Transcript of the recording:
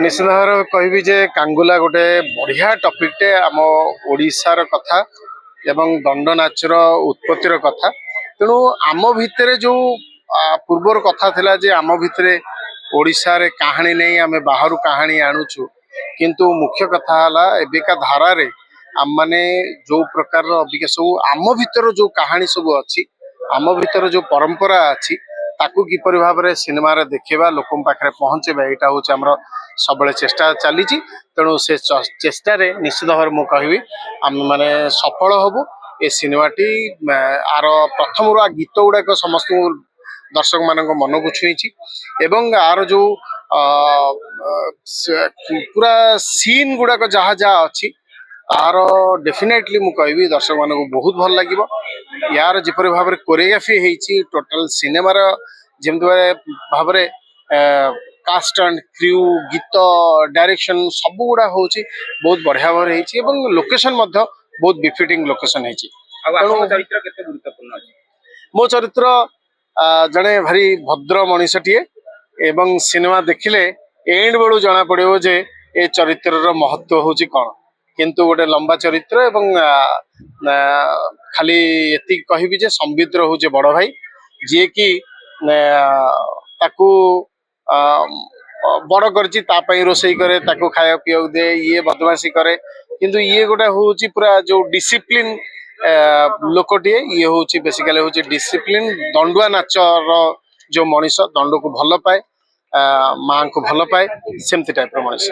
निश्चित भाव कहबी जे कांगुला गोटे बढ़िया टॉपिकटे आम ओडिशार कथा एवं दंड नाचर उत्पत्तिर कथा तेणु आम भितर जो पूर्वर कथा थिला जे आम भितर ओडिशा रे कहानी नहीं आम बाहर कहानी आणुचु किंतु मुख्य कथा हला एबिका धारा रे आम माने जो प्रकार अबिका सब आम भितर जो कहानी सब अच्छी आम भितर जो परंपरा अच्छी ताकू किपरि भाव में सिनेमा रे देखा लोक पाखे पहुँचेबा यहाँ हूँ आम सब चेष्टा चली तेणु से चेष्टा रे निश्चित भाव में कहबी आम माने सफल हबु ए सिनेमाटी आर प्रथम गीत गुड़ाक समस्त दर्शक मान मन को छुई एवं आर जो पूरा सीन गुड़ाक जहाँ जहाँ अच्छी तार डेफिनेटली मु कहबी दर्शक मान को बहुत भल लगे यार जिपर भाव में कोरियोग्राफी होती टोटाल सिनेमार जमी भाव में कास्ट एंड क्रू गीत डायरेक्शन सब गुड़ा हूँ बहुत बढ़िया भाव में लोकेशन बहुत बिफिटिंग लोकेशन मो चरित्र जड़े भारी भद्र मनीषटीए एवं सिनेमा देखिले एंड बेलू जना पड़ो जे ए चरित्र महत्व हूँ कौन किंतु गोटे लंबा चरित्र एवं खाली एति कहबी जे संबिद्र हूँ बड़ भाई जी कि ताकू बड़ कर रोसई करे ताकू खाया पीया दे ये बदमाशी करे किंतु ये गोटे हूँ पूरा जो डिसिप्लिन लोकटे ये हूँ बेसिकाली हूँ डिसिप्लिन दंडुआ नाचर जो मनीष दंड को भल पाए माँ को भल पाए सेमती टाइप मनीष।